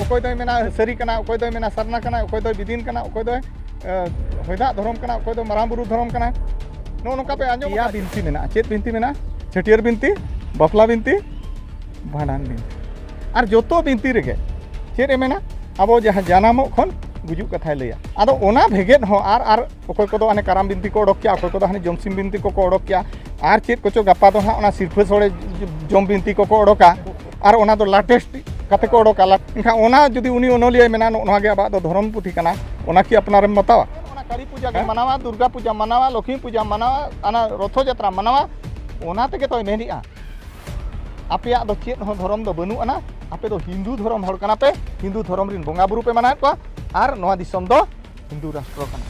अकोय दो मेना सरी कना अकोय दो मेना सरना कना अकोय दो बिदिन कना अकोय दो होयदा धर्म कना अकोय दो मारांग बुरु धर्म कना नो नोका पे आंजो या बिनती मेना चेत बिनती मेना छटियर बिनती बापला बिनती भांडान बिनती और जोतो बिनती रेगे चेत ए मेना अब जहाँ जानामो खन गुजुक कथा लैया आदो ओना भेगेद हो आर अकोय को दो हाने कराम बिनती को ओडक किया अकोय को दो हाने जमसिम बिनती को ओडक किया आर चेत कोचो गप्पा दो हां ओना सिरफा सोड़े जम बिनती को ओडका और ओना दो लेटेस्ट कते को ओडका इनखा ओना जुदी उनी ओनलिया मेना नोहा गे आबा दो धर्म पुथी कना ओना की अपनारे मतावा ओना काली पूजा के मनावा दुर्गा पूजा मनावा लक्ष्मी पूजा मनावा आना रथ यात्रा मनावा ओना तेगे तो मेनिया आपेया दो चेत हो धर्म दो बनु आना आपे दो हिंदू धर्म हर कना पे हिंदू धर्म रिन बोंगा बुरु पे मनाए को और नोआ दिसम दो हिंदू राष्ट्र कना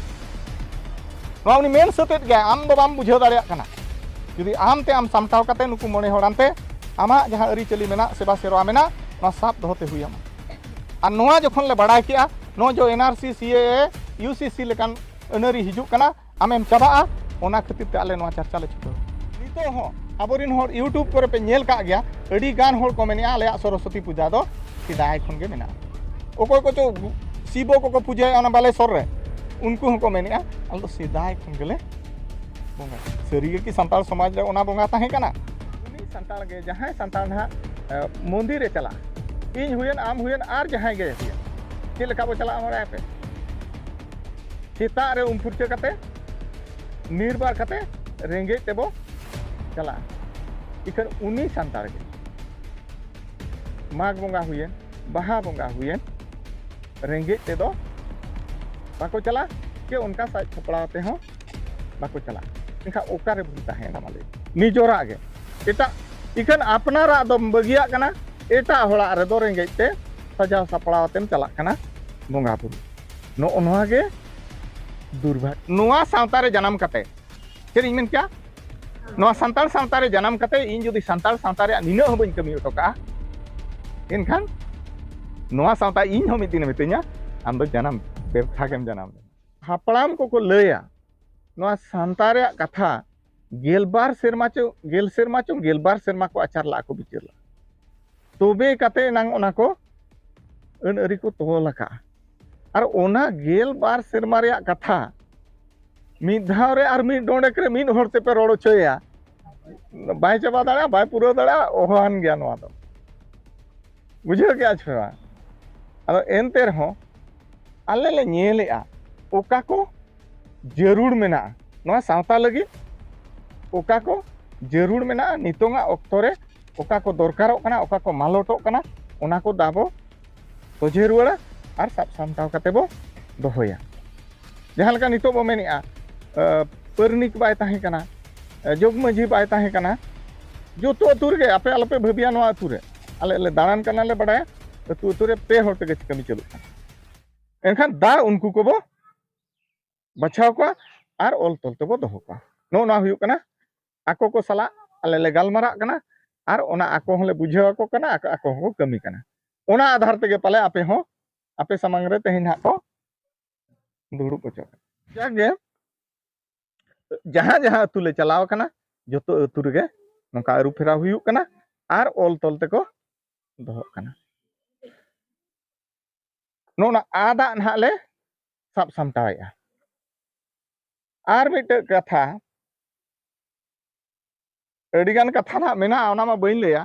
नोआ उनी मेन सतेत गे आम दो बाम बुझाव दाड़िया कना जुदी आम ते आम सामटाव कते नुकु मोने होरानते आमा जहां अरी चली मेना सेवा सेवा मेना नोआ साप दोते हुइयामा और नोआ जखन ले बड़ाय किया नो जो एनआरसी सीएए यूसीसी लेकान अनरी हिजुक कना आमेम चाबाआ ओना खातिर ते आले नोआ चर्चा ले छुटो नितो हो आबोरिन होर यूट्यूब करे पे नेल का गया अड़ी गान होर को मेनिया आले सरस्वती पूजा दो सिदाय खन गे मेना ओकोय को चो शिवो को पूजा ओना बालेश्वर रे उनको हको मेनिया आल दो सिदाय खन गेले बोंगा सरी की संताल समाज रे ओना बोंगा ताहे कना उनी संताल गे जहां संताल ना मंदिर रे चला इन हुयन आम हुयन आर जहां गे हुयन चे लेका बो चला मोरा पे सीता रे फुरचे कते निर्बार कते रेंगे तेबो चला इखन उनी संताल गे माघ बोंगा हुयन बाहा बोंगा हुयन रेंगे ते दो बाको चला के उनका साज छपड़ाते हो बाको चला इनका ओकारे भूता है ना माले निजोरा गे एटा इखन अपनारा दो बगिया कना एटा होला रे दो रेंगे ते सजाव सपड़ावतेम चला कना बोंगा बुरु नो ओनवा गे दुर्भाग्य नोआ सावता रे जन्म कते चेर इन मेन क्या नोआ संताल सावता रे जन्म कते इन जुदी संताल सावता रे निनो हो बइन कमी ओटोका इनखान नोआ सावता इन हो मिदिन मितኛ आम दो जन्म बेरथा गेम जन्म हापड़ाम को लैया नोआ संता रे कथा गेलबार सेरमा चो गेलबार सेरमा को आचार ला को बिचार तोबे कते नांग ओना को अन अरी को तोल का और ओना गेलबार सेरमा रे कथा मिद धाव रे और मिद डोंडेक रे मिद होर ते पे रोड़ चोया बाय चाबा दाड़ा बाय पुरो दाड़ा ओहान गया नोआ दो बुझे के आज फेवा अदो एनते रहो आले ले नेलेआ ओका को जरूर मेना नोआ सावता लगी ओका को जरूर मेना नितोंगा ऑक्तो रे ओका को दरकारों कना ओका को मालोटो कना ओना को दाबो सोझे रुवाड़ा और साब सामटाव कते बो दोहोया जहां लका नितो बो मेनिआ परनिक बाय ताहे कना जोगमाझी बाय ताहे कना जो तो अतुर गे आपे आलोपे भाबिया नोआ अतुर रे आले ले दाड़ान कना ले बडाया अतु अतुर रे पे होर तेगे कमी चलु एनखान दा उनको को बो बचाव को और ओल तोल तेबो दोहो को नो ना हुयु कना आको को सला आले ले गालमारा कना और ओना आको हले बुझाव को कना आको हो कमी कना ओना आधार तेगे पाले आपे हो आपे सामंग रे तेहिन हा को दुड़ु को जागे जहां जहां अतु ले चलाव कना जोतो अतु रे नोका अरु फेरा हुयु कना और ओल तोल ते को दोहो कना नोना आदा ना ले साब सामटाया और मिटे कथा अडिगान कथा ना मेना ओना मा बइन लेया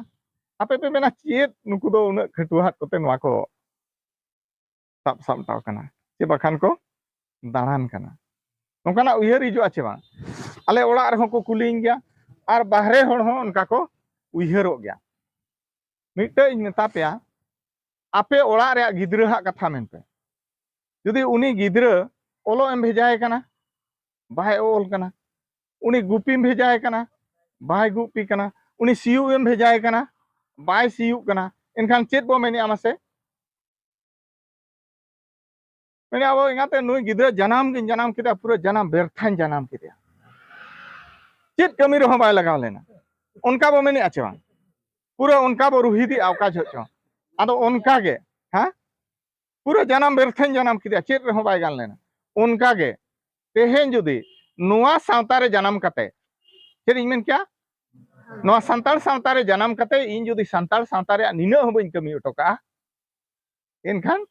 आपे पे मेना चेत नुकु दो उन खटुहात कोते नोआ को साब सामटाव कना चे बखान को दाड़ान कना नोकाना उयहर हिजु आछे बा आले ओड़ा रे को कुलिंग गया और बाहरे होड़ हो उनका को उयहरो गया मिटे इन मेता पेया आपे ओड़ा रे गिद्रा कथा मेनपे जुदी उनी गिद्रा ओलो एम भेजाए कना बाय ओल कना उनी गुपी भेजाए कना बाय गुपी कना उनी सियु एम भेजाए कना बाय सियु कना इनखान चेत बो मेनि आमासे मेने अब इंगाते नुई गिद्रा जनाम किदा पूरा जनाम बेरथान जनाम किदा चेत कमी रहो बाय लगाव लेना उनका बो मेनि आचे बा पूरा उनका बो रुहिदी आवका छो आदो उनका गे हां पूरा जनाम बेरथान जनाम किदा चेत रहो बाय गान लेना उनका गे तेहेन जुदी नोआ सावता रे जनाम कते चेत इन मेन क्या नोआ संताल सावता रे जनाम कते इन जुदी संताल सावता रे निना हो बइन कमी ओटोका एनखान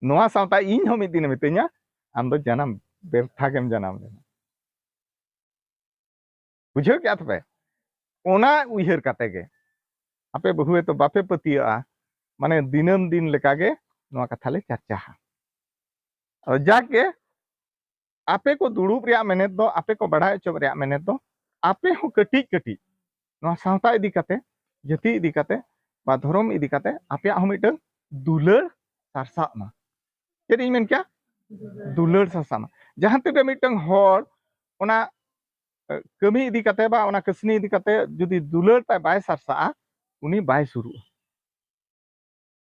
नोआ सावता इन हो मिद दिन मितैया आम दो जन्म व्यर्था गेम जन्म लेना बुझाव क्या तबे ओना उइहर काते गे आपे बहुए तो बापे पतिया माने दिनम दिन लेका गे नोआ कथा ले चर्चा और जाके आपे को दुड़ूब रिया मेहनत दो आपे को बढ़ाई चोब रिया मेहनत दो आपे हो कटिज कटिज नोआ सावता इदी काते जाति इदी काते बा धर्म इदी काते आपे हो मिटन दुलर सारसा मा चेद इन मेन क्या दुलर सारसा मा जहां ते मिटन हर ओना कमी इदी काते बा ओना कसनी इदी काते जुदी दुलर ता बाय सारसा उनी बाय शुरू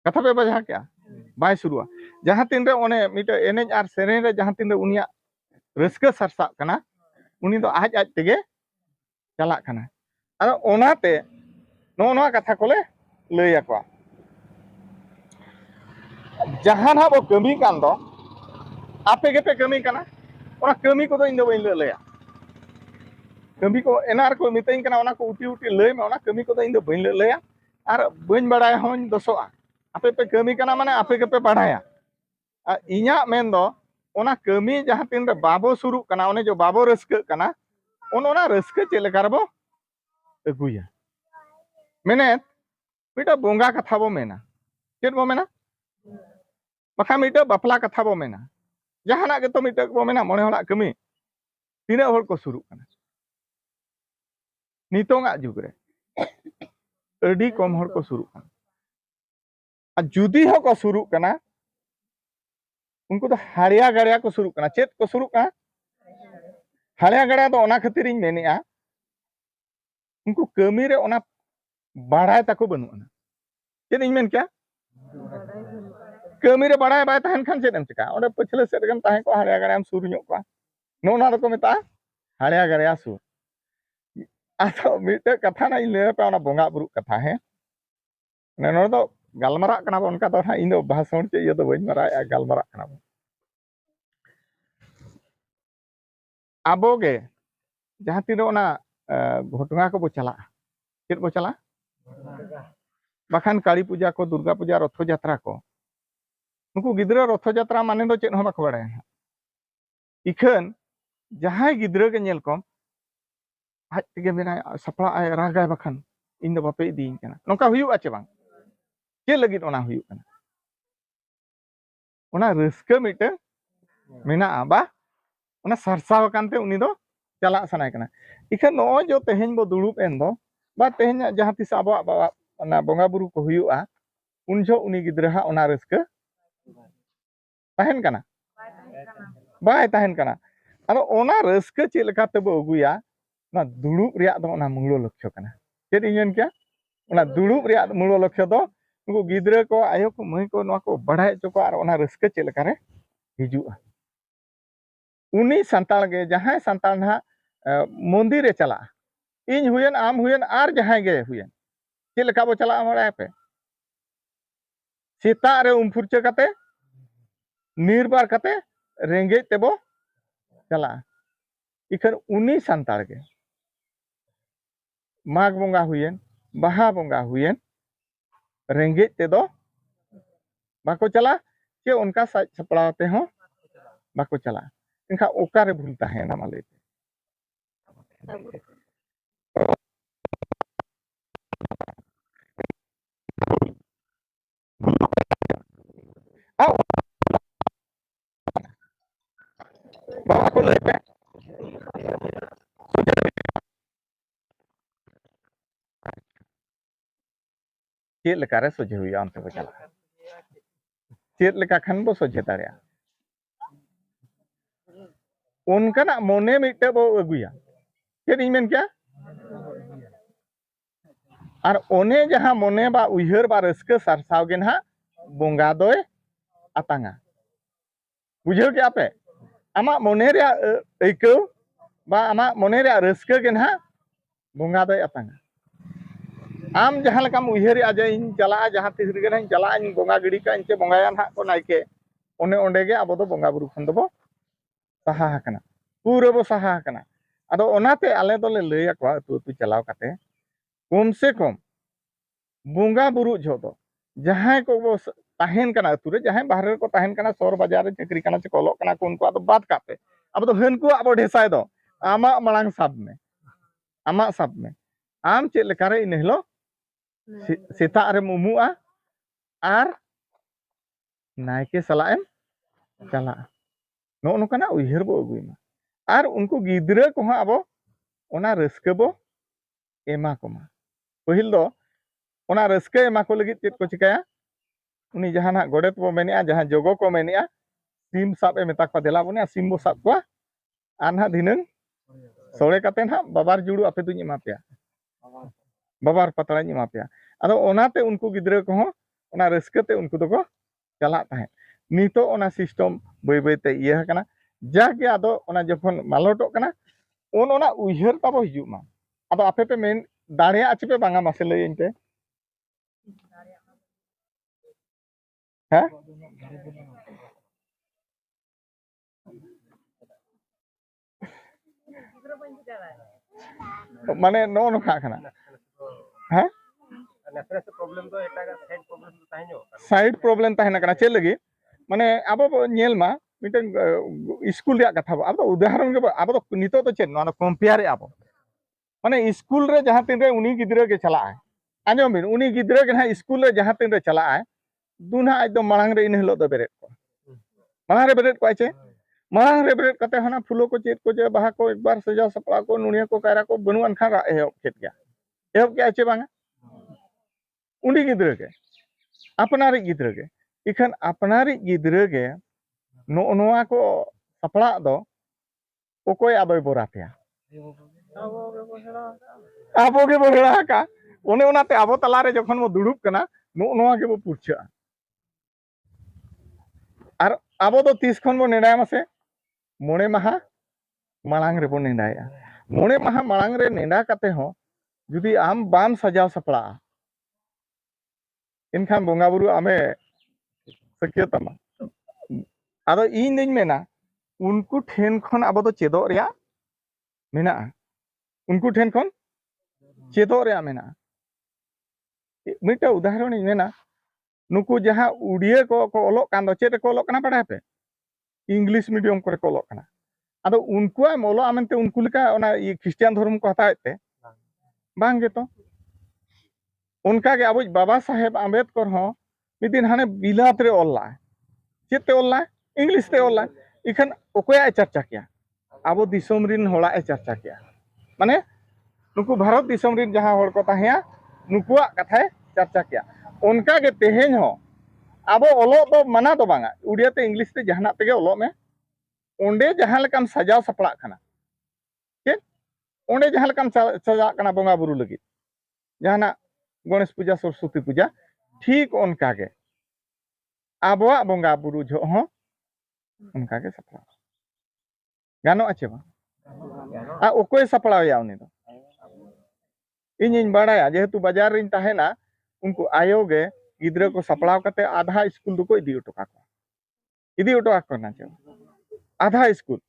कथा पे बजा क्या बाय शुरू जहां तीन रे ओने मिट एनेज आर सेरेन रे जहां तीन रे उनिया रस्का सारसा कना उनी दो आज आज तेगे चला कना अर ओनाते नो नो कथा कोले लय आको जहां ना बो कमी कान दो आपे गे पे कमी कना ओना कमी को दो इन दो बइन लया कमी को एनार को मितैन कना ओना को उटी उटी लय मे ओना कमी को दो इन दो बइन लया आर बइन बड़ाय होन दोसोआ आपे पे कमी कना माने आपे के पे बढ़ाया इñा मेन दो ओना कमी जहां तीन रे बाबो शुरू कना ओने जो बाबो रस्क कना ओना रस्क चे लेका रबो अगुया मेने मिटा बोंगा कथा बो मेना चेद बो मेना बखा मिटा बापला कथा बो मेना जहाना के तो मिटा बो मेना मोने होला कमी तीना होल को शुरू कना नितोंगा जुग रे अडी कम होल को शुरू कना आ जुदी हो को शुरू कना उनको तो हाड़िया गड़िया को शुरू कना चेत को शुरू कना हाड़िया गड़िया तो ओना खातिर इन मेनेआ उनको कमी रे ओना बाड़ाय तको बनुआ चेत इन मेन क्या कमी रे बाड़ाय बाय तहन खान चेत एम चिका ओने पछले सेट गन ताहे को हाड़िया गड़िया सुर ᱧᱚᱜ को नोना दो को मेता हाड़िया गड़िया सु आतो मिटे कथा ना इन ले पे ओना बोंगा बुरु कथा है ने नो दो गालमरा कना बो उनका तो इन दो भाषण चे ये तो बइन मरा गालमरा कना बो आबोगे जहां तीन ओना घटना को बो चला चेत बो चला बखान काली पूजा को दुर्गा पूजा रथ यात्रा को उनको गिद्रा रथ यात्रा माने दो चेत हो बाको बाड़ाय इखन जहां गिद्रा के नेल को आज तेगे मेना सपड़ा आय रागाय बखान इन दो बापे इदीन कना नोका हुयु आचे बांग के लगित ओना हुयु कना ओना रस्का मिटे मेना बा ओना सरसाव कानते उनी दो चला सनाय कना इखन नो जो तेहेन बो दुड़ुब एन दो बा तेहेन जहां तिस आबो ओना बोंगा बुरु को हुयुआ उन जो उनी गिद्रा ओना रस्का तहन कना बाय तहन कना अरो ओना रस्का चे लेका तबो अगुया ना दुड़ुब रिया दो ओना मूलो लक्ष्य कना चेद इñन क्या ओना दुड़ुब रिया मूलो लक्ष्य दो उनको गिद्रा को आयो को मई को नवा को बढ़ाय चो को आर ओना रस्का चे लेका रे हिजुआ उनी संताल गे जहां संताल ना मंदिर रे चला इन हुयन आम हुयन आर जहां गे हुयन चे लेका बो चला मराय पे सीता रे उमफुरचे कते निर्बार कते रेंगे तेबो चला इखन उनी संताल गे माघ बोंगा हुयन बाहा बोंगा हुयन रेंगे ते दो बाको चला के उनका सपड़ाते हो बाको चला इनका ओकारे भूलता है ना माले बाको लेते चेद लेका रे सोजे हुया अंत बो चला चेद लेका खान बो सोजे दाड़िया उनका मोने मिटे बो अगुया चेद इन मेन क्या और ओने जहां मोने बा उइहर बा रस्का सरसाव गे ना बोंगा दोय आतांगा बुझो क्या पे आमा मोने रे ऐको बा आमा मोने रे रस्का गे ना बोंगा दोय आतांगा आम जहां लकाम उइहर आजे इन चला जहां तिस रे इन चला इन बोंगा गिड़ी का इनचे बोंगाया ना को नाइके ओने ओंडे गे आबो दो बोंगा बुरु खन दो सहा हकना पूरा बो सहा हकना अदो ओनाते आले दोले लय आको अतु अतु चलाव काते कम से कम बोंगा बुरु झो दो जहां को बो ताहेन कना अतुरे जहां बाहर को ताहेन कना शहर बाजार चाकरी कना से कोलोक कना को उनको बात कापे अब तो हन को अब ढेसाय दो आमा मलांग साब में आमा साब में आम चेक लेकारे इन हिलो सेता रे मुमुआ आर नायके सलाएम चला नो नोकना उयहर बो अगुइमा आर उनको गिद्रा को अब ओना रस्के बो एमा कोमा पहिल दो ओना रस्के एमा को लगी चेक को चिकाया उनी जहां गोडेत बो मेनिया जहां जोगो को मेनिया सिम साब ए मेता को देला बने सिम बो साब को आना दिनंग सोळे काते ना बाबार जुड़ू आपे दुñ एमा पेया बाबार पतड़ा एमा पेया अदो ओनाते उनको गिद्रा को ओना रस्के ते उनको दो चला ताहे नितो ओना सिस्टम बय बय ते इया कना जाके आदो ओना जखन मालोटो कना ओना उयहर ताबो हिजु मा आदो आपे पे मेन दाड़िया आछि पे बांगा मासे लय इनते हैं माने नो नो खा खाना हैं साइड प्रॉब्लम ताहेना कना चे लगी माने आबो नेल मा मिटन स्कूल रे कथा अब उदाहरण के अब तो नितो तो चे नो कंपेयर रे अब माने स्कूल रे जहां तीन रे उनी गिद्रा के चला है आजो बिन उनी गिद्रा के ना स्कूल रे जहां तीन रे चला है दुना एकदम मांग रे इन हिलो दो बेरेट को मांग रे बेरेट को आचे मांग रे बेरेट कते हना फुलो को चेत को जे बाहा को एक बार सजा सपड़ा को नुनिया को कायरा को बनुआन खा एहब खेत गया एहब के आचे बांगा उनी गिद्रा के अपनारी गिद्रा के इखन अपनारी गिद्रा के नो नोआ को सपड़ा दो ओकोय आबे बोरातेया आबो के बोरा का ओने ओनाते आबो तलारे जखन मो दुड़ुब कना नो नोआ के बो पुरछा आर आबो तो 30 खन बो नेडाय मासे मोणे माहा मालांग रे बो नेडाया मोणे माहा मालांग रे नेडा काते हो जुदी आम बाम सजाव सपड़ा इनखान बोंगा बुरु आमे सकियतमा आदो इन दिन मेना उनको ठेन खन अब तो चेदो रिया मेना उनको ठेन खन चेदो रिया मेना मिटा उदाहरण मेना नुकु जहां उड़िया को ओलोक कान दो चेद को ओलोक कना पढ़ा पे इंग्लिश मीडियम करे को ओलोक कना आदो उनको मोलो आमनते उनको लिका ओना क्रिश्चियन धर्म को हताएते बांग गे तो उनका के अब बाबा साहेब आंबेडकर हो मिदिन हाने बिलात रे ओल्ला चेते ओल्ला इंग्लिश ते ओल्ला इखन ओकोया चर्चा किया अब दिसोम रिन होड़ा चर्चा किया माने नुकु भारत दिसोम रिन जहां होड़ को ताहेया नुकुआ कथा चर्चा किया उनका के तेहेन हो अब ओलो तो मना तो बांगा उड़िया ते इंग्लिश ते जहाना तेगे ओलो में ओंडे जहां लेकाम सजाव सपड़ा खाना ठीक ओंडे जहां लेकाम सजा कना बोंगा बुरु लगी जहाना गणेश पूजा सरस्वती पूजा ठीक उनका के आबोआ बोंगा बुरु जो हो उनका के सपड़ा गानो आचे बा आ ओकोय सपड़ा या उनी दो इन बाड़ाया जेहेतु बाजार रिन ताहेना उनको आयो गे गिद्रा को सपड़ा कते आधा स्कूल दुको इदी उटोका को इदी उटोका करना चे आधा स्कूल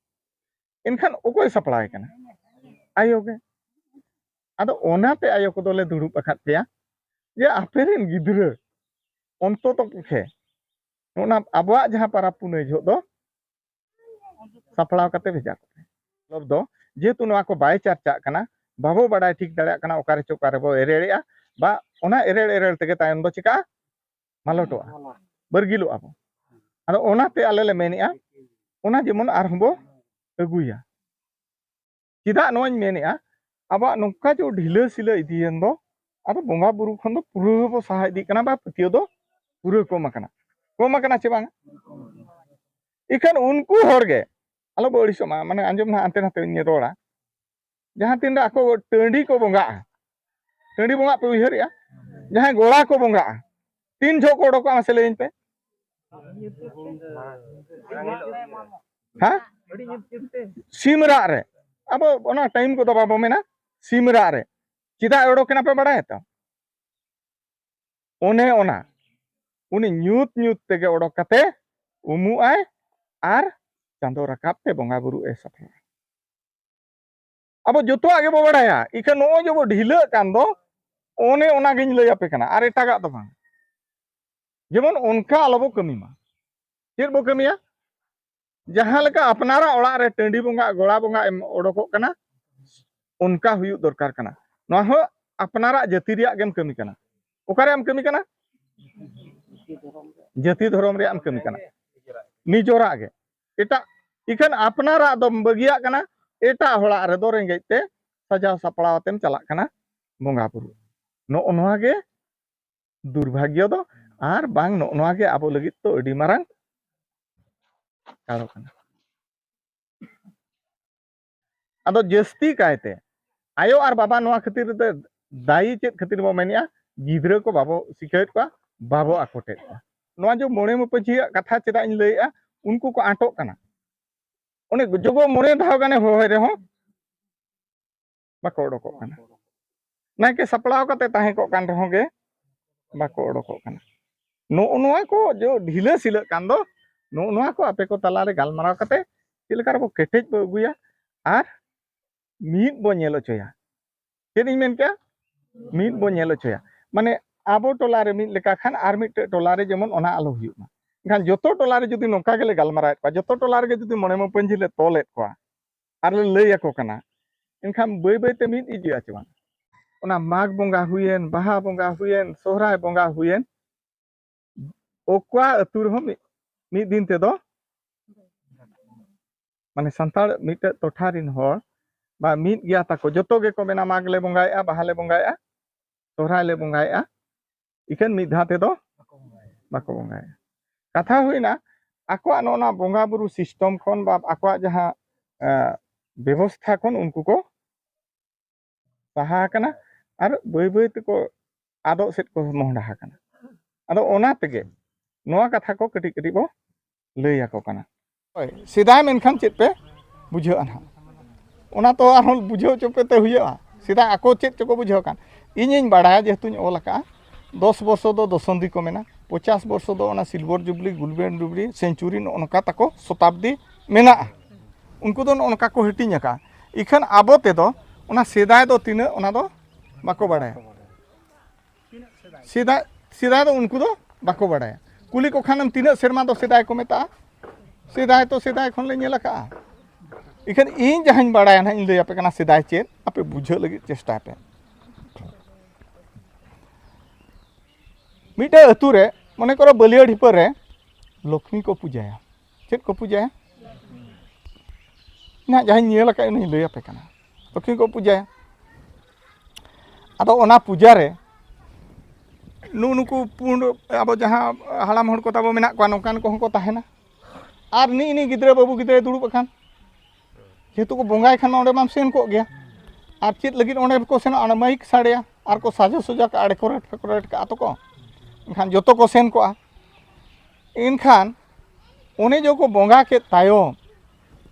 इनखान ओकोय सपड़ा कना आयो गे आदो ओनाते आयो को दोले दुड़ुब अखात पेया जे आपेरिन गिद्रा अंतो तो खे ओना आबवा जहां पारा पुने जो दो सपड़ा कते भेजा को लब दो जेतु नवा को बाय चर्चा कना बाबो बड़ाय ठीक दड़या कना ओकारे चोकारे बो एरेड़िया बा ओना एरेड़ एरेड़ तेगे तायम दो चिका मालोटोआ बरगिलो आबो आदो ओनाते आले ले मेनिया ओना जेमन आर हबो अगुया चिदा नोñ मेनिया आबा नोंका जो ढिला सिला इदियन दो आदो बोंगा बुरु खन दो पुरो बो सहा इदी कना बा पतियो दो पुरो कोम कना चे बांग इखन उनको होड़गे आलो बड़िसो माने आंजम ना अंते नाते इन रोड़ा जहां तीन आको टंडी को बोंगा टंडी बोंगा पे उहरिया जहां गोड़ा को बोंगा तीन झो को डोका से लेन पे हां सिमरा रे अब ओना टाइम को तो बाबो मेना सिमरा रे चिदा एडो केना पे बड़ा है तो ओने ओना उनी न्यूत न्यूत तेगे ओडो कते उमु आय आर चांदो रकाब ते बोंगा बुरु ए सफल अब जोतो आगे बो बड़ाया इखा नो जो बो ढिला कान दो ओने ओना गिन लय आपे कना आर एटागा दो बांग जेमन उनका आलोबो कमी मा चेद बो कमिया जहां लगा अपनारा ओड़ा रे टंडी बोंगा गोड़ा बोंगा ओडोको कना उनका हुयु दरकार कना नवा हो अपनारा जाति रिया गेम कमी कना ओकारे आम कमी कना जाति धर्म रे आम कमी कना निजोरा गे एटा इखन अपनारा दो बगिया कना एटा होड़ा रे दो रेंगे ते सजाव सपड़ाव तेम चला कना बोंगा बुरु नो नवा गे दुर्भाग्य दो आर बांग नो नवा गे आबो लगित तो अडी मारंग कारो कना अदो जस्ती कायते आयो आर बाबा नवा खातिर दे दाई चेत खातिर बो मेनिया गिद्रा को बाबो सिखायत को बाबो आकोटे नवा जो मोणे मपजी कथा चेदा इन लैया उनको को आटो कना ओने जोगो मोणे धाव गाने होय रे हो बाको ओडको कना नाके सपड़ाव कते ताहे को कान रहो गे बाको ओडको कना नो नवा को जो ढिला सिला कान दो नो नवा को आपे को तलारे गालमाराव कते चिलकार बो केटेज बो गुया आर मीट बो नेलो चया चेद इन मेन क्या मीट बो नेलो चया माने आबो टोलारे मीट लेका खान आर मीट टोलारे जेमन ओना आलो हुयुमा खान जोतो टोलारे जुदी नोका गेले गालमाराव पा जोतो टोलारे गे जुदी मोणे पंजी ले तोलेत को आर ले लैया को कना इनखान बै बै ते मीट इजिया चवा ओना माघ बोंगा हुयेन बाहा बोंगा हुयेन सोहराय बोंगा हुयेन ओक्वा अतुर हो मीट दिन ते दो माने संताल मीट टोठारिन होर बा मीट गया ताको जोतो गे को मेना माघ ले बोंगाया बाहा ले बोंगाया सोहराय ले बोंगाया इखन मीट धा ते दो बाको बोंगाया कथा हुईना आको नोना बोंगा बुरु सिस्टम खन बा आको जहां व्यवस्था खन उनको को सहा कना आर बै बै ते को आदो सेट को मोहडा कना आदो ओना तेगे नोआ कथा को कटी कटी बो लैया को कना ओय सिदाय मेनखान चेत पे बुझो अनहा ओना तो आर बुझो चोपे ते हुया सिदा आको चेत चको बुझो कान इनिन बाडा जेतुन ओलका 10 वर्ष दो दशंदी को मेना 50 वर्ष दो ओना silver jubilee golden jubilee century नोनका ताको शताब्दी मेना उनको दो नोनका को हटिन का इखन आबो ते दो ओना सिदाय दो तिना ओना दो बाको बाडाया सिदाय दो उनको दो बाको बाडाया कुली को खानम तिना सेरमा दो सिदाय को मेता सिदाय तो सिदाय खन ले नेला का इखन इन जहां बाडाया ना इन ले आपे कना सिदाय चेत आपे बुझो लगी चेष्टा पे मिटे अतुरे मने करो बलिया ढिपर रे लक्ष्मी को पूजाया चेत को पूजाया ना जहां नेला का इन ले आपे कना लक्ष्मी को पूजाया अदो ओना पूजा रे नुनुकु पुंड अब जहां हालाम हड़ को ताबो मेना को नोकान को को ताहेना आर नी गिद्रा बाबू गिद्रा दुड़ुब खान जेतु को बोंगाय खान ओंडे माम सेन को गया आर चेत लगित ओंडे को सेन आना माइक साड़िया आर को साजो सुजा का आड़े कोरेट का तो को इनखान जोतो को सेन को इनखान ओने जो को बोंगा के तायो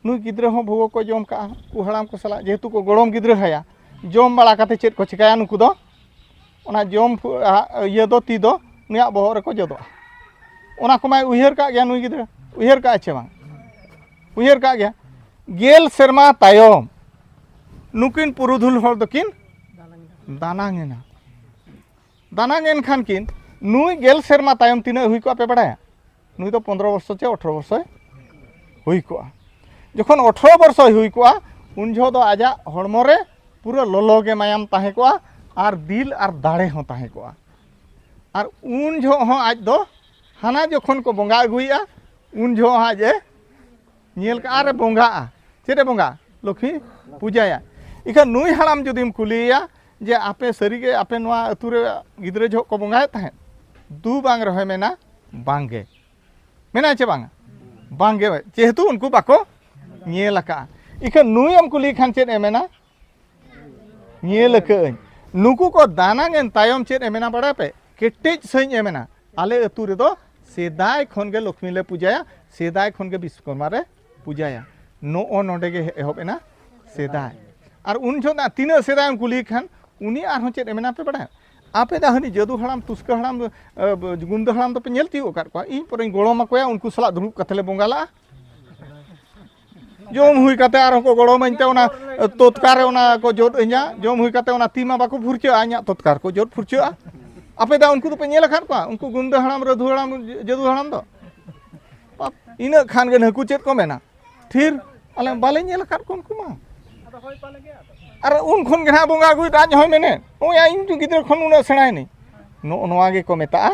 नु गिद्रा हो भोगो को जोम का कु हड़ाम को सला जेतु को गोड़म गिद्रा हया जोम बाला काते चेत को चिकाया नुकु दो ओना जोम ये दो ती दो नुया बहर को जदो ओना को माय उहर का गया नुई गिद्रा उहर का अच्छे बांग उहर का गया गेल शर्मा तायम नुकिन पुरुधुल हर दकिन दानांगेन खान किन नुई गेल शर्मा तायम तिना हुई को आपे बड़ाया नुई तो 15 वर्ष चे 18 वर्ष हुई को जखन 18 वर्ष हुई को उन जो दो आजा हड़मो रे पूरा लोलो गे मायाम ताहे को आर दिल आर दाड़े हो ताहे को आर उन जो हो आज दो हाना जखन को बोंगा अगुइया उन जो आज नेल का आरे बोंगा चेरे बोंगा लक्ष्मी पूजाया इखा नुई हालाम जुदीम कुलिया जे आपे सरीगे आपे नवा अतुरे गिद्रे जो को बोंगाय ताहे दू बांग रहे मेना बांगे मेना चे बांगे जेहेतु उनको बाको नेल का इखा नुई हम कुली खान चेत एमेना नेल के नुकु को दानांगेन तायम चेत एमेना बड़ा पे केटेज सही एमेना आले अतुरे दो सेदाय खन गे लक्ष्मी ले पूजाया सेदाय खन गे विश्वकर्मा रे पूजाया नो नोडे गे एहोबेना सेदाय और उन जो तीना सेदाय कुली खान उनी आर चेत एमेना पे बड़ा आपे दा हनी जदू हड़ाम तुस्का हड़ाम गुंद हड़ाम तो पे नेल तियो कर को इन पर गोड़ो मकोया उनको सला दुरुब कथले बोंगाला जोम हुई कते आर को गोड़ो मनते ओना तोतकार ओना को जोत इया जोम हुई कते ओना तीमा बाको फुरचो आ냐 तोतकार को जोत फुरचो आपे दा उनको पे नेल खाद को उनको गुंडा हराम रधु हराम जदु हराम दो इन खान के नकु चेत को मेना फिर अले बाले नेल खाद को उनको मा अरे उन खन गना बोंगा गु राज होय मेने ओ या इन गिद्र खन उन सेणाय नहीं नो नोआ गे को मेता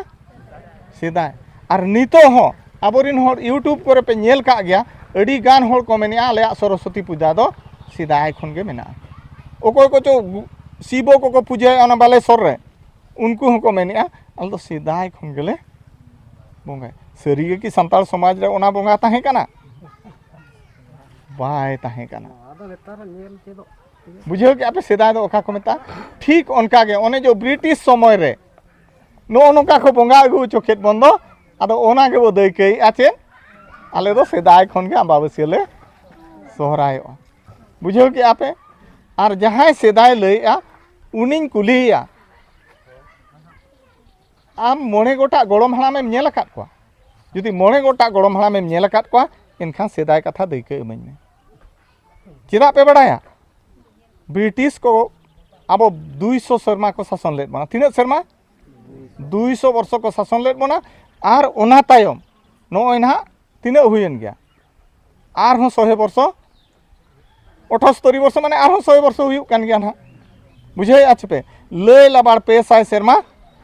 सेदाय और नितो हो आबोरिन होर यूट्यूब करे पे नेल का गया अड़ी गान होर को मेने आले सरस्वती पूजा दो सेदाय खन गे मेना ओको को चो शिवो को पूजा ओना बालेश्वर रे उनको को मेने आल दो सेदाय खन गेले बोंगा सरी की संताल समाज रे ओना बोंगा ताहे कना बाय ताहे कना बुझे कि आपे सेदाय दो ओका को मेता ठीक उनका गे ओने जो ब्रिटिश समय रे नो नोका को बोंगा अगु चोखेत बंदो आदो ओना गे बो दै कई आचे आले दो सेदाय खन गे अम्बाबसिया ले सोहरायो बुझे कि आपे और जहां सेदाय लैया उनिन कुलिया आम मोणे गोटा गड़म हाड़ामेम नेल आकाद कोआ जुदि मोणे गोटा गड़म हाड़ामेम नेल आकाद कोआ एनखान सेदाय कथा दैके इमाኝ मे चेदा पे बड़ाया ब्रिटिश को अब 200 शर्मा को शासन लेद बना तीन शर्मा 200 वर्ष को शासन लेद बना और ओना तायम नोय ना तीन हुयन गया आर हो 100 वर्ष 78 वर्ष माने आर हो 100 वर्ष हुयु कान गया ना बुझे आछ पे लय लाबार पे साय शर्मा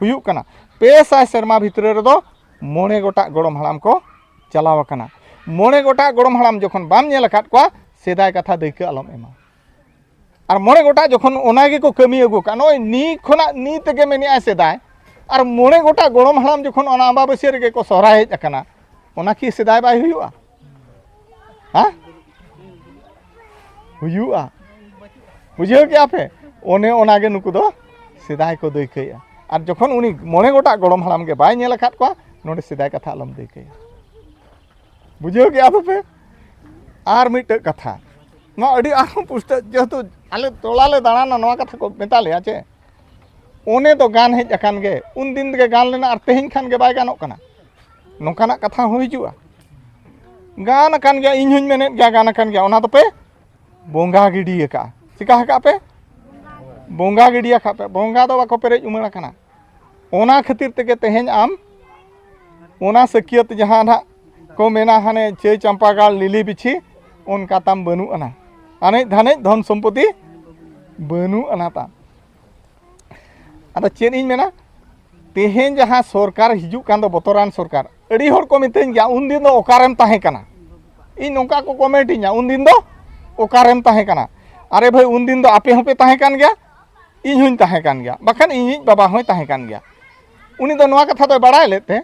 हुयु कना पे साय शर्मा भितरे रे दो मोणे गोटा गड़म हाड़ाम को चलाव कना मोणे गोटा गड़म हाड़ाम जखन बाम नेल आकाद कोआ सेदाय कथा दैके आलम एमा और मोणे गोटा जखन ओनागे को कमी अगु का नय नी खना नी तेगे मेनिया सेदाय और मोणे गोटा गड़म हाड़ाम जखन ओना अम्बाबसिया रेगे को सहराय हेज अकना ओना कि सेदाय बाय हुयुआ हां हुयुआ बुझियो कि आपे ओने ओनागे नुकु दो सेदाय को दैकेया और जखन उनी मोणे गोटा गड़म हाड़ाम के बाय नेल आकाद कोआ नोडे सेदाय कथा आलम दैकेया बुझियो कि आपे और मिटे कथा ना अड़ी आरो पुष्ट जेहेतु आले तोला ले दाना नवा कथा को मेता ले आचे ओने तो गान हेज अकान गे उन दिन के गान लेना और तेहिन खान के बाय गानो कना नोकाना कथा हो हिजुआ गान अकान गया इन हुन मेने गया गान अकान गया ओना तो पे बोंगा गिडी का चिका का पे बोंगा गिडिया का पे बोंगा दो बाको पेरेज उमड़ा कना ओना खातिर तेगे तेहेन आम ओना सकियत जहां ना को मेना हाने चे चंपा गाल लिली बिछी उनका ताम बनू अना आने धाने धन सम्पत्ति बनू अना ता आदा चेन इन मेना तेहेन जहां सरकार हिजू कान दो बतरान सरकार अड़ी होर को मितेन गया उन दिन दो ओकारेम ताहे कना इन नोका को कमेंट इन्या उन दिन दो ओकारेम ताहे कना अरे भाई उन दिन दो आपे होपे ताहे कान गया इन हुन ताहे कान गया बखन इन बाबा होय ताहे कान गया उनी दो नवा कथा दो बड़ाय लेते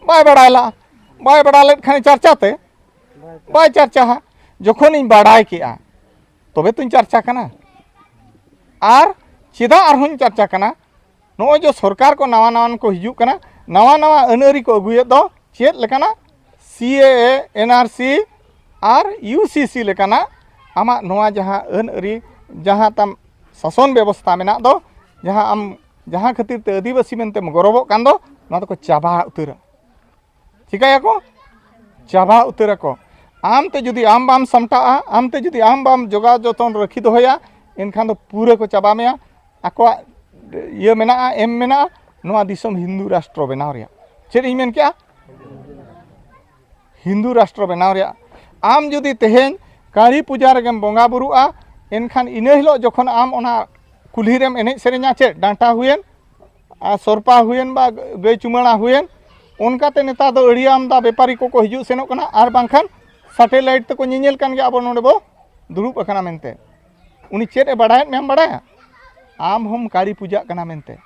बाय बड़ायला बाय बड़ाले खाने चर्चाते बाय चर्चा जखन इन बाड़ाय केआ तबे तुम चर्चा कना और चेदा आरहुं चर्चा कना नो जो सरकार को नवा नवान को हिजू कना नवा नवा अनअरी को अगुए दो चेद लेकाना सीएए एनआरसी और यूसीसी लेकाना आमा नवा जहां अनअरी जहां तम शासन व्यवस्था मेना दो जहां आम जहां खातिर ते आदिवासी मेनते गौरवो कान दो ना तो को चाबा उतरा चिकाया को चाबा उतरा को आम ते जुदी आम बाम समटा आम ते जुदी आम बाम जोगा जतन रखी दोया इनखान दो पूरे को चाबा मेया आको ये मेना एम मेना नोआ दिसम हिंदू राष्ट्र बनाव रिया चेद इन मेन क्या हिंदू राष्ट्र बनाव रिया आम जुदी तेहेन काली पूजा रेगेम बोंगा बुरुआ इनखान इना हिलो जखन आम ओना कुल्ही रेम एनेज सेरेन्या चे डांटा हुएन सरपा हुएन बा गई चुमाड़ा हुएन उनकाते नेता दो अड़ी आमदा व्यापारी को हिजू सेनो कना आर बांखान सैटेलाइट तक निनेल कान गया अब नोडे बो दुरुब अकना मेनते उनी चेद ए बड़ायत मेम बड़ाया आम हम काली पूजा कना मेनते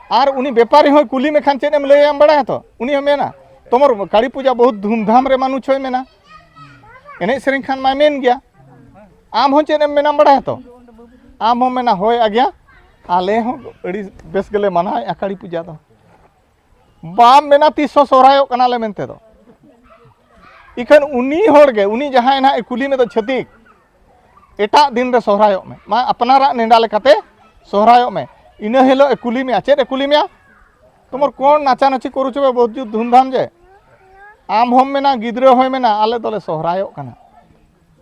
आर उनी व्यापारी हो कुली में खान चेद एम लय आम बड़ाया तो उनी हम मेना तोमर काली पूजा बहुत धूमधाम रे मानु छोय मेना एने सेरेन खान मा मेन गया आम हो चेद एम मेना बड़ाया तो आम हम मेना होय आ गया आले हो अड़ी बेस गले मना काली पूजा दो बाम मेना 300 सोहरायो कनाले मेनते दो इखन उनी होड़गे उनी जहां ना कुली में तो छतिक एटा दिन रे सोहरायो में मा अपनारा नेंडा लेकाते सोहरायो में इना हेलो कुली में चेद कुली में तुमर कोन नाचा नाची करू छबे बहुत धूमधाम जे आम हम मेना गिद्रे होय मेना आले दोले सोहरायो कना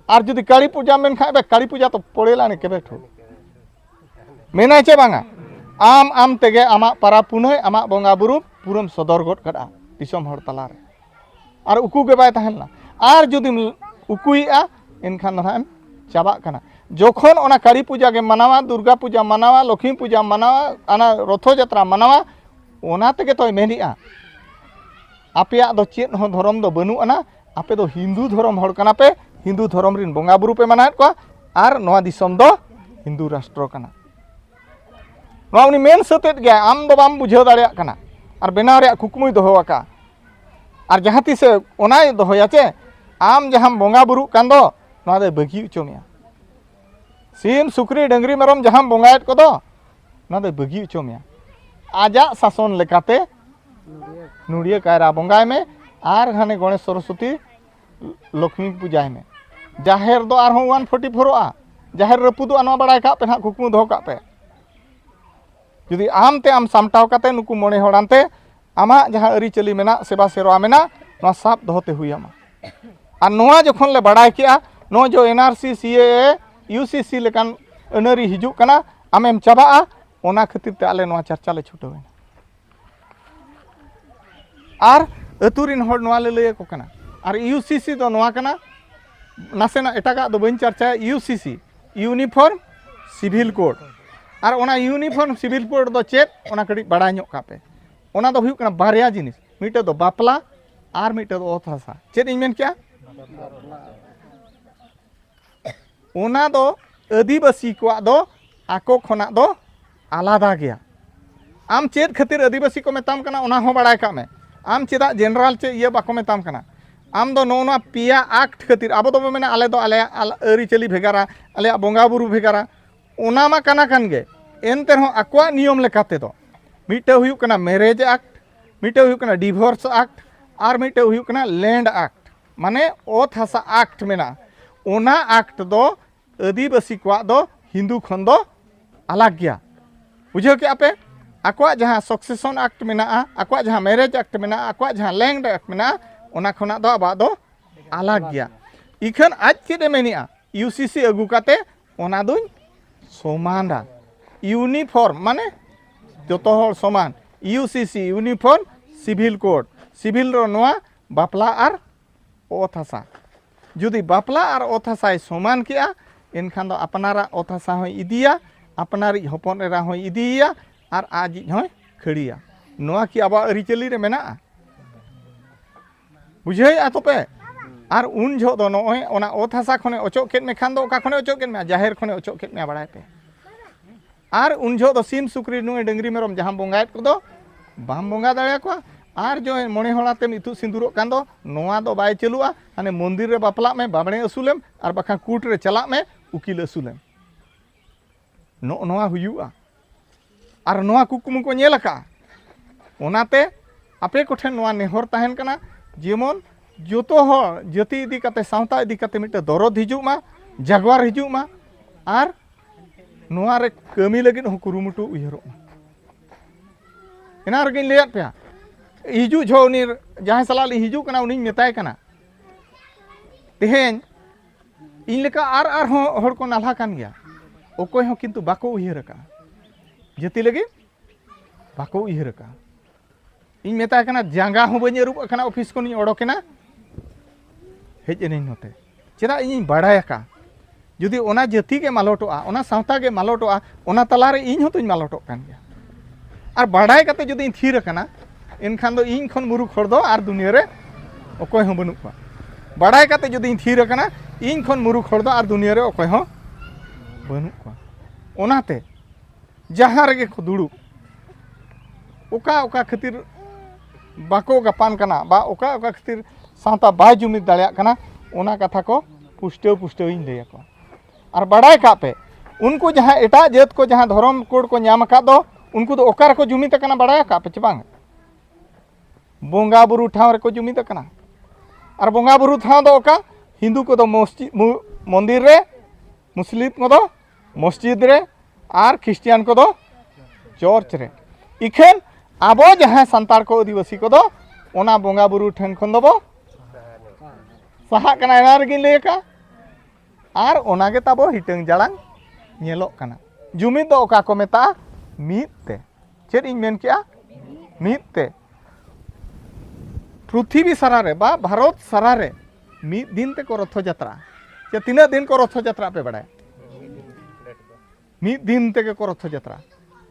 आर जुदी काली पूजा मेन खाबे काली पूजा तो पड़ेला ने केबे ठो मेना चे बांगा आम तेगे आमा पारा पुनय आमा बोंगा बुरु पूरम सदर गद कदा दिसम हर तलारे और उकू के बाय तहलना और जुदिम उकुइआ एनखान हम चाबा कना जोखन ओना काली पूजा के मनावा दुर्गा पूजा मनावा लक्ष्मी पूजा मनावा आना रथ यात्रा मनावा ओना तेगे तो मेनिआ आपेया दो चेत हो धर्म दो बनु आना आपे दो हिंदू धर्म हर कना पे हिंदू धर्म रिन बोंगा बुरु पे मनात को और नोआ दिसम दो हिंदू राष्ट्र कना नोआ उनी मेन सतेत गया आम दो बाम बुझाव दाड़िया कना और बेनाव रे कुकमुई दोहो आका और जहाँ तीसे ओनाय दोहोया चे आम जहाँ बोंगा बुरु कान दो नोआ दो बगी उचो मेया सीम सुक्री डंगरी मेरम जहाँ बोंगायत को दो नोआ दो बगी उचो मेया आजा शासन लेकाते नुड़िया कायरा बोंगाय में और हाने गणेश सरस्वती लक्ष्मी पूजाय में जाहेर दो आर 144 जाहेर रपुदो अनवा बड़ाय का पे ना कुकमु दोहो का पे जुदी आम ते आम सामटाव काते नुकु मोणे होड़ानते आमा जहाँ अरी चली मेना सेवा सेरवा मेना नोआ साब दोहोते हुइयामा और नोआ जखन ले बड़ाय किया नो जो एनआरसी सीएए यूसीसी लेकान अनरी हिजुग कना आमेम चाबाआ ओना खातिर ते आले नोआ चर्चा ले छुटावेना और अतुरिन होड़ नोआ ले लय को कना और यूसीसी दो नोआ कना नासेना एटागा दो बइन चर्चा यूसीसी यूनिफॉर्म सिविल कोड और ओना यूनिफॉर्म सिविल कोड दो चेत ओना कड़ी बड़ाय ᱧᱚᱜ कापे ओना दो हुयुग कना बारया जिनिस मिटे दो बापला और मिटे दो ओत हासा चेत इन मेन क्या ओना दो आदिवासी को दो आको खना दो आलादा गया आम चेत खातिर आदिवासी को मेताम कना ओना हो बड़ाय का में आम चेदा जनरल चे ये बाको मेताम कना आम दो नोना पिया एक्ट खातिर अब दो मेना आले दो आले अरी चली भेगारा आले बोंगा बुरु भेगारा ओना मा कना कान गे एनते हो आक्वा नियम लेकाते दो मिटे हुयुग कना मैरेज एक्ट मिटे हुयुग कना डिवोर्स एक्ट और मिटे हुयुग कना लैंड एक्ट माने ओत हासा एक्ट मेना ओना एक्ट दो आदिवासी को दो हिंदू खन दो अलग गया बुझे के आपे आक्वा जहाँ सक्सेशन एक्ट मेना आक्वा जहाँ मैरेज एक्ट मेना आक्वा जहाँ लैंड एक्ट मेना ओना खना दो आबा दो अलग गया इखन आज चेदे मेनिया यूसीसी अगु काते ओना दुन समाना यूनिफॉर्म माने जोतो हर समान UCC uniform civil code civil रो नोआ बापला और ओत हासा जुदी बापला और ओत हासाय समान किया एनखान दो अपनारा ओत हासा होय इदिया अपनारी हपन एरा होय इदिया और आज होय खड़िया नोआ की आबा अरिचली रे मेना बुझे आ तो पे और उन जो दो नोय ओना ओत हासा खने ओचोक केत में खान दो ओका खने ओचोक केत में जाहेर खने ओचोक केत में बड़ाय पे और उन जो दो सीम सुक्री नुए डंगरी मेरम जहां बोंगायत को दो बाम बोंगा दाड़े को और जो मोणे होड़ाते इतु सिंदूरो कान दो नोआ दो बाय चलुआ हाने मंदिर रे बापला में बाबणे असुलेम और बाखा कूट रे चला में उकिल असुलेम नोआ हुयुआ और नोआ कुकुम को नेलका ओनाते आपे कोठे नोआ नेहर ताहेन कना जेमन जोतो हो जाति इदी काते सावता इदी काते मिटे दरद हिजुग मा जागवार हिजुग मा और नोआ रे कमी लगिन हो कुरुमुटु उयहरो एना रगिन लेयात पे हिजु जो उनी जहां सलाली हिजु कना उनी मेताय कना तेहेन इन लेका आर हो हर को नाला कान गया ओकोय हो किंतु बाको उयहर का जति लगे बाको उयहर का इन मेताय कना जांगा हो बनी रूप कना ऑफिस को नी ओडोकेना हेज एनी नोते चेदा इन बाड़ाय का जुदी ओना जाति के मालोटोआ ओना सावता के मालोटोआ ओना तलारे इन हो तुñ मालोटो कान गया और बाड़ाय काते जुदी इन थीर कना इनखान दो इन खन मुरुख हर दो और दुनिया रे ओकोय हो बनु को बाड़ाय काते जुदी इन थीर कना इन खन मुरुख हर दो और दुनिया रे ओकोय हो बनु को ओनाते जहां रे को दुड़ू ओका ओका खातिर बाको गपान कना बा ओका ओका खातिर सावता बाय जुमिद दाड़िया कना ओना कथा को पुष्टव पुष्टव इन लैया को और बाड़ाय का पे उनको जहाँ एटा जात को जहाँ धर्म कोड को नाम का दो उनको तो ओकार को जुमित कना बाड़ाय का पे बांग बोंगा बुरु ठाव रे को जुमित कना और बोंगा बुरु ठाव दो ओका हिंदू को दो मस्जिद मंदिर रे मुस्लिम को दो मस्जिद रे और क्रिश्चियन को दो चर्च रे इखेन आबो जहाँ संतार को आदिवासी को दो ओना बोंगा बुरु ठेन खन दो सहा कना एना रगिन लेका और ओनागे ताबो हिटंग जालांग नेलो कना जुमिद दो ओका को मेता मीते चेद इन मेन किया मीते पृथ्वी सारारे बा भारत सारारे मीद दिन ते को रथ यात्रा चे तीना दिन को रथ यात्रा पे बड़ा मीद दिन ते को रथ यात्रा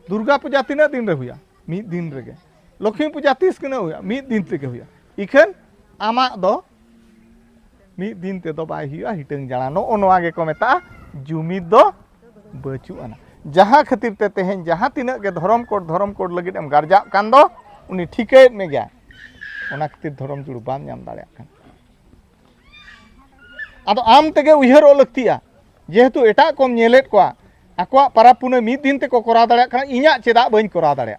दुर्गा पूजा तीना दिन रे हुआ मीद दिन रे लक्ष्मी पूजा 30 किना हुआ मीद दिन ते हुआ इखन आमा दो मीद दिन ते दो बाय हुआ हिटंग जाना नो नोआ गे को मेता जुमिद दो बचु आना जहाँ खातिर ते तेहें जहाँ तीना के धर्म कोड लगित एम गारजा कान दो उनी ठीके में गया ओना खातिर धर्म जुड़ बाम नाम दाड़े कान आदो आम तेगे उयहर लगतिया जेहेतु एटा कोम नेलेत को आकोआ पारा पुने मीद दिन ते को करा दाड़े कान इया चेदा बइन करा दाड़े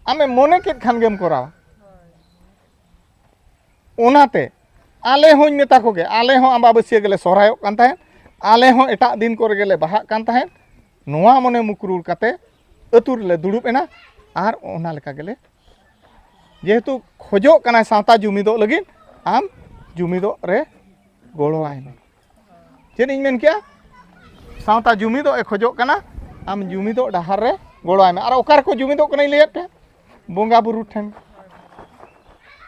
आमे मोने केत खान गेम करावा ओनाते आले हों मेता को गे आले हों अम्बाबसिया गेले सोहरायोग कान ताहें आले हों एटा दिन को गेले बाहा कान ताहें नोआ मने मुकरुर काते अतुर ले दुड़ुब एना आर ओना लेका गेले जेहेतु खोजो कना सावता जुमिदो लगी आम जुमिदो रे गोड़ो आय में चेद इन मेन किया सावता जुमिदो ए खोजो कना आम जुमिदो डहार रे गोड़ो आय में आर ओकार को जुमिदो कना लेयत पे बोंगा बुरु ठेन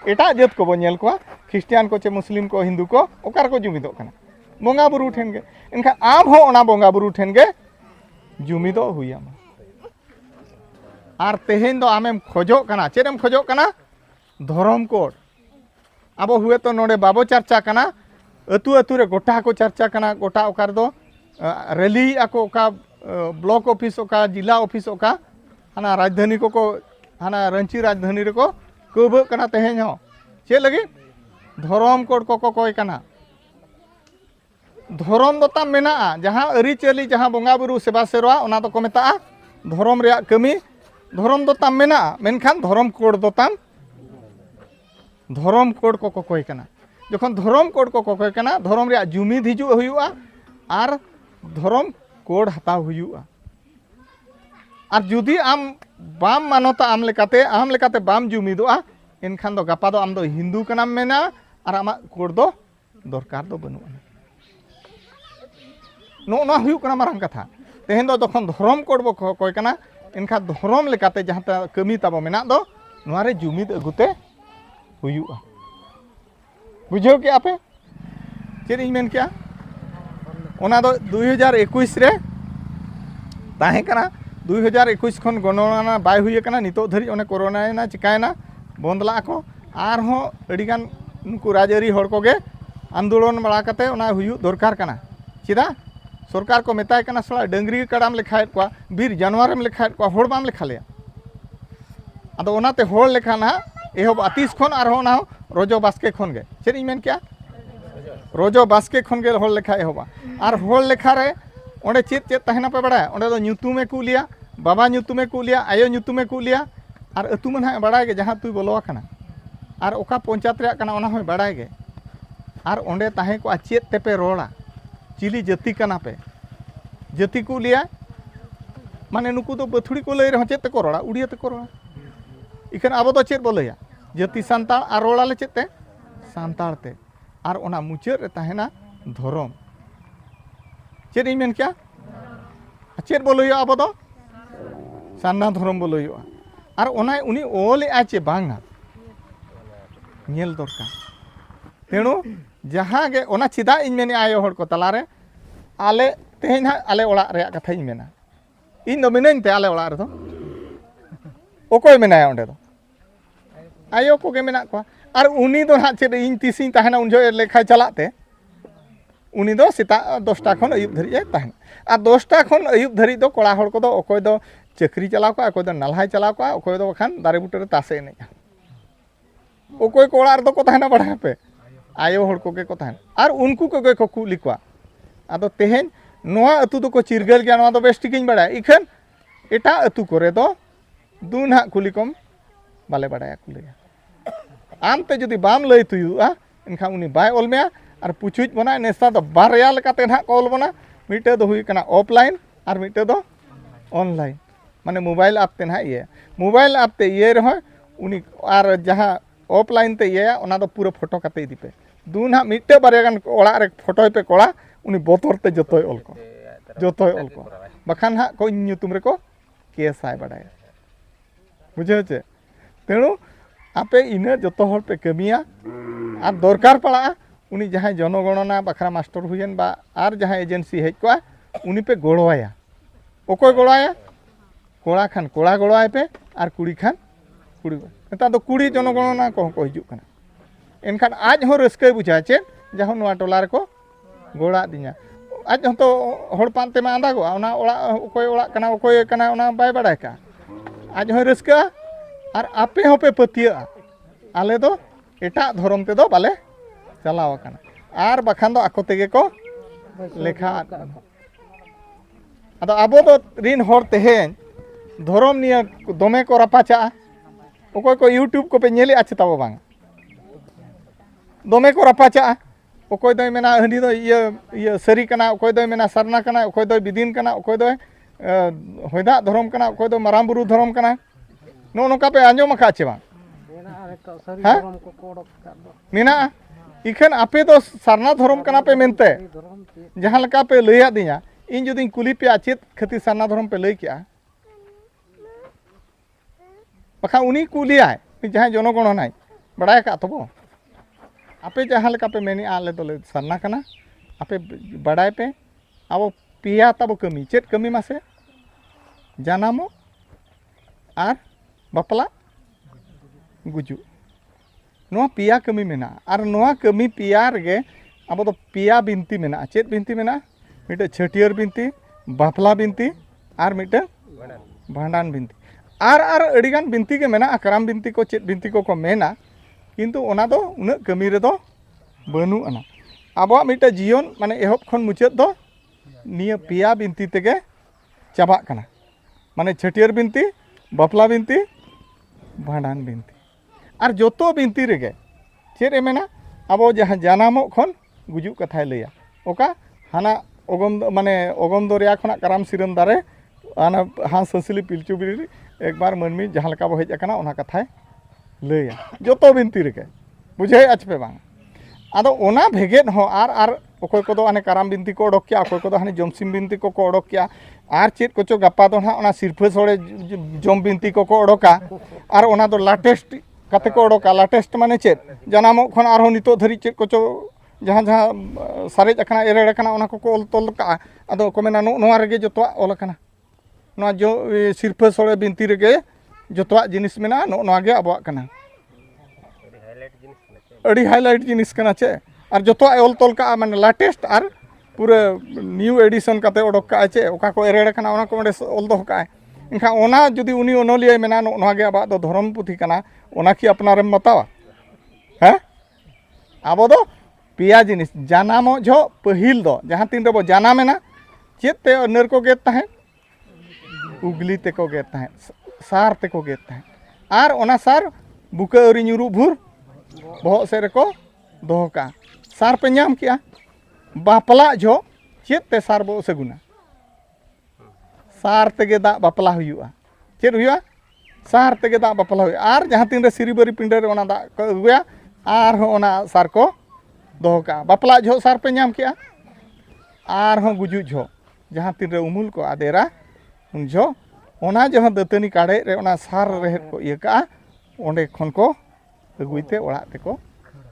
एटा जत को बो नेल को ख्रिस्टियान को चे मुस्लिम को हिंदू को ओकार को जुमिदो कना बोंगा बुरु ठेन गे इनका आम हो ओना बोंगा बुरु ठेन गे जुमिदो हुया आर तेहेन दो आमेम खोजो कना चेदम खोजो कना धर्म कोड अब हुए तो नोडे बाबो चर्चा कना अतु अतु रे गोटा को चर्चा कना गोटा ओकार दो रैली आको ओका ब्लॉक ऑफिस ओका जिला ऑफिस ओका हाना राजधानी को हाना रंची राजधानी रे को कब कना तेहेन हो चे लगी धर्म कोड को कोय कना धर्म दो ताम मेना जहाँ अरिचली जहाँ बोंगा बुरु सेवा सेरवा ओना दो को मेता धर्म रे कमी धर्म दो ताम मेना मेनखान धर्म कोड दो ताम धर्म कोड को कोय कना जखन धर्म कोड को कोय कना धर्म रे जुमिद हिजु हुयुआ आर धर्म कोड हताव हुयुआ आर जुदी आम बाम मानता आम लेकाते बाम जुमिदोआ एनखान दो गापा दो आम दो हिंदू कनाम मेना आर आमा कोड दो दरकार दो बनुआ नो हुयुक कना मारंग कथा तेहेन दो जखन धर्म कोड बो कोय कना एनखा धर्म लेकाते जहाँ कमी ताबो मेना दो नोरे जुमिद अगुते हुयुआ बुझो के आपे चेद इन मेन किया ओना दो 2021 रे ताहे कना 2021 खन गणना बाय हुए कना नितो धरी ओने कोरोना ना चिकायना बंदला को आर हो अडिगान नुकु राजरी हड़ को गे आंदोलन बड़ा कते ओना हुयु दरकार कना चिदा सरकार को मेताय कना सला डंगरी कड़ाम लेखायत को बीर जानवरम लेखायत को होड़ बाम लेखा ले आदो ओनाते होड़ लेखा ना एहब 30 खन आर हो ना रोजो बास्के खन गे चेद इन मेन क्या रोजो बास्के खन गे होड़ लेखा एहबा आर होड़ लेखा रे ओंडे चेद तहना पे बड़ा ओंडे दो ᱧᱩᱛᱩᱢে कुलिया बाबा ᱧᱩᱛᱩᱢে कुलिया आयो ᱧᱩᱛᱩᱢে कुलिया आर अतु मन हा बड़ा गे जहाँ तु बोलवा कना आर ओका पंचायत रे कना ओना हो बड़ा गे आर ओंडे ताहे को चेद तेपे रोड़ा चिली जाति कना पे जाति को लिया माने नुकु तो बथुड़ी को लय रह चेद ते को रोड़ा उड़िया ते को रोड़ा इखन अब तो चेद बोलया जाति सांताल आर रोड़ा ले चेद ते सांताल ते आर ओना मुचाद रे ताहेना धर्म चेद इन मेन क्या चेद बोलया अब तो सान्ना धर्म बोलया आर ओना उनी ओले आचे बांगा नेल दरकार तेणु जहाँ गे ओना चिदा इन मेने आयो हड़ को तलारे आले तेहेन हा आले ओड़ा रे कथा इन मेना इन दो मिनाइन ते आले ओड़ा रे दो ओकोय मेनाया ओंडे दो आयो को गे मेना को आर उनी दो हा चेद इन तिसिन ताहेना उन जो लेखा चलाते उनी दो सेता 10टा खन अयुब धरि ए ताहेन आ 10टा खन अयुब धरि दो कोड़ा हड़ को दो ओकोय दो चक्री चलाव को ओकोय दो नालहाय चलाव को ओकोय दो बखान दारे बुटे रे तासे ने ओकोय को ओड़ा रे दो को ताहेना बड़ा पे आयो हड़ को गे को ताहेन आर उनको को गे को कुली को आदो तेहेन नोआ अतु दो को चिरगल गया नोआ दो बेस ठिकिन बड़ा इखन एटा अतु करे दो दुन हा कुली कम बाले बड़ा कुली आम ते जदि बाम लय तुयुआ इनखा उनी बाय ओल मेया आर पुछुज बना नेसा दो बारया लेकाते ना कॉल बना मिटे दो हुई कना ऑफलाइन आर मिटे दो ऑनलाइन माने मोबाइल आपते ना ये मोबाइल आपते ये रहो उनी आर जहाँ ऑफलाइन ते ये ओना दो पूरा फोटो काते इदी पे दुन हा मिटे बारे गान ओड़ा रे फोटो पे कोड़ा उनी बोतोर ते जतोय ओल को बखान हा को ᱧᱩᱛᱩᱢ रे को केसाय बाडाया बुझे चे तेणु आपे इना जतो हर पे कमिया और दरकार पड़ा उनी जहाँ जनगणना बखरा मास्टर हुएन बा और जहाँ एजेंसी हेज को उनी पे गड़वाया ओको गड़वाया कोड़ा खान कोड़ा गड़वाए पे और कुड़ी खान कुड़ी नेता तो कुड़ी जनगणना को हिजुग कना एनखान आज हो रस्के बुझा चे जहाँ नोआ टोला रे को गोड़ा दिया आज हम तो हड़ पानते में आंदा गोआ ओना ओड़ा ओकोय ओड़ा कना ओकोय कना ओना बाय बाडाय का आज हो रस्का और आपे होपे पतिया आले दो एटा धर्म ते दो बाले चलाव कना और बखान दो आको तेगे को लेखा अदो आबो दो रिन हर तेहेन धर्म निया दमे को रापाचा ओकोय को यूट्यूब को पे नेले आछे ताबो बांग दमे को रापाचा ओकोय दो मेना हंडी दो ये सरी कना ओकोय दो मेना सरना कना ओकोय दो बिदिन कना ओकोय दो होयदा धर्म कना ओकोय दो मारामबुरु धर्म कना नो नोका पे आंजो मखा चे बांग मेना इखन आपे दो सरना धर्म कना पे मेनते जहां लका पे लैया दिया इन जुदी कुली पे आचेत खती सरना धर्म पे लई किया बखा उनी कुलिया जहां जनगणना बड़ाय का तबो आपे जहां लका पे मेनी आले तो सरना कना आपे बड़ाय पे अब पिया तब कमी चेत कमी मासे जानामो आर बापला गुजु नोआ पिया कमी मेना और नोआ कमी पिया रगे अब तो पिया बिनती मेना चेत बिनती मेना मिटे छटियर बिनती बापला बिनती और मिटे भांडान बिनती और अड़ीगान बिनती के मेना कराम बिनती को चेत बिनती को मेना किंतु ओना दो उन कमी रे दो बनू अना अब मिटे जीवन माने एहब खन मुचाद दो निया पिया बिनती तेगे चाबा कना माने छटियर बिनती बापला बिनती भांडान बिनती और जोतो बिनती रेगे चेत मेना अब जहाँ जानामो खन गुजु कथाय लैया ओका हाना ओगम माने ओगम दरिया खना कराम सिरम दारे आना हाँ ससली पिलचू बिरी एक बार मनमी जहाँ लका बो हेज अकना ओना कथाय लैया जोतो बिनती रेगे बुझे आचपे बांग आदो ओना भेगेद हो आर ओकोय को दो आने कराम बिनती को ओडोक किया ओकोय को दो हाने जमसिम बिनती को ओडोक किया आर चेत कोचो गप्पा दो ना ओना सिरफा सोड़े जम बिनती को ओडोका आर ओना दो लाटेस्ट कते को ओडोका लाटेस्ट माने चेत जनामो खन आर हो नितो धरी चेत कोचो जहाँ जहाँ सारेज अकना एरेड़ अकना ओना को ओल तोल का आदो को मेना नोआ रेगे जोतोआ ओल अकना नोआ जो सिरफा सोड़े बिनती रेगे जोतोआ जिनिस मेना नोआ गे अबोआ कना अड़ी हाईलाइट जिनिस कना चे और जोतोआ ओल तोल का माने लेटेस्ट और पूरा न्यू एडिशन कते ओडोक का चे ओका को एरेड़ अकना ओना को ओल दो का इनखा ओना जुदी उनी ओनलिया मेना नोआ गे अबा दो धर्म पुथी कना ओना की अपनारेम बतावा हैं आबो दो पिया जिनिस जानामो जो पहिल दो जहाँ तीन रे बो जानामेना चेत ते नर को गेत ताहे उगली ते को गेत ताहे सार ते को गेत ताहे आर ओना सार बुका अरी ᱧᱩᱨᱩ भूर बहक से रे को दोह का सार पे नाम किया बापला जो चेत ते सार बो सगुना सार तेगे दा बापला हुआ चेत हुआ सार तेगे दा बापला हुआ आर जहाँ तीन रे सिरीबरी पिंडे रे ओना दा को अगुया आर हो ओना सार को दोह का बापला झो सार पे नाम किया आर हो गुजु झो जहाँ तीन रे उमुल को आदेरा उन झो ओना जहाँ दतनी काढ़े रे ओना सार रे को इया का ओंडे खन को अगुइते ओड़ा ते को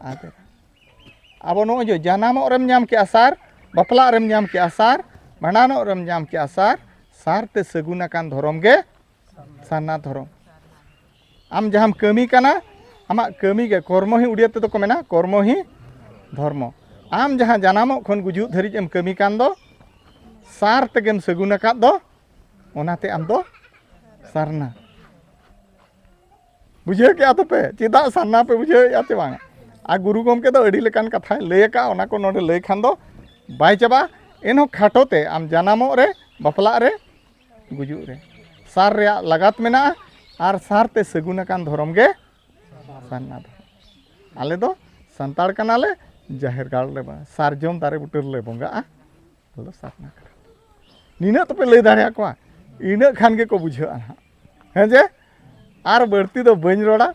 आदेरा अब नो जो जानामो रेम नाम किया सार बापला रेम नाम किया सार भांडानो रेम नाम किया सार ते सगुना कान धरम गे साना धरम आम जहाँ कमी काना आमा कमी गे कर्म ही उड़िया ते तो को मेना कर्म ही धर्म आम जहाँ जानामो खन गुजु धरिज एम कमी कान दो सार तेगेम सगुना का दो ओनाते आम दो सारना बुझे क्या तो पे चेदा सारना पे बुझे आते बांग आ गुरु गोमके दो अड़ी लेकान कथा लय का ओना को नोडे लय खान दो बाय चाबा एनो खाटोते आम जानामो रे बापला रे गुजु रे सार रे लगात मेना आर सार ते सगुना कान धरम गे सारना धरम आले दो संताड़ कनाले जाहिर गाड़ ले बा सारजम दारे बुटर ले बोंगा लो सारना कर नीना तो पे लय दाड़िया को इना खान गे को बुझा हैं जे आर बढ़ती दो बन रोड़ा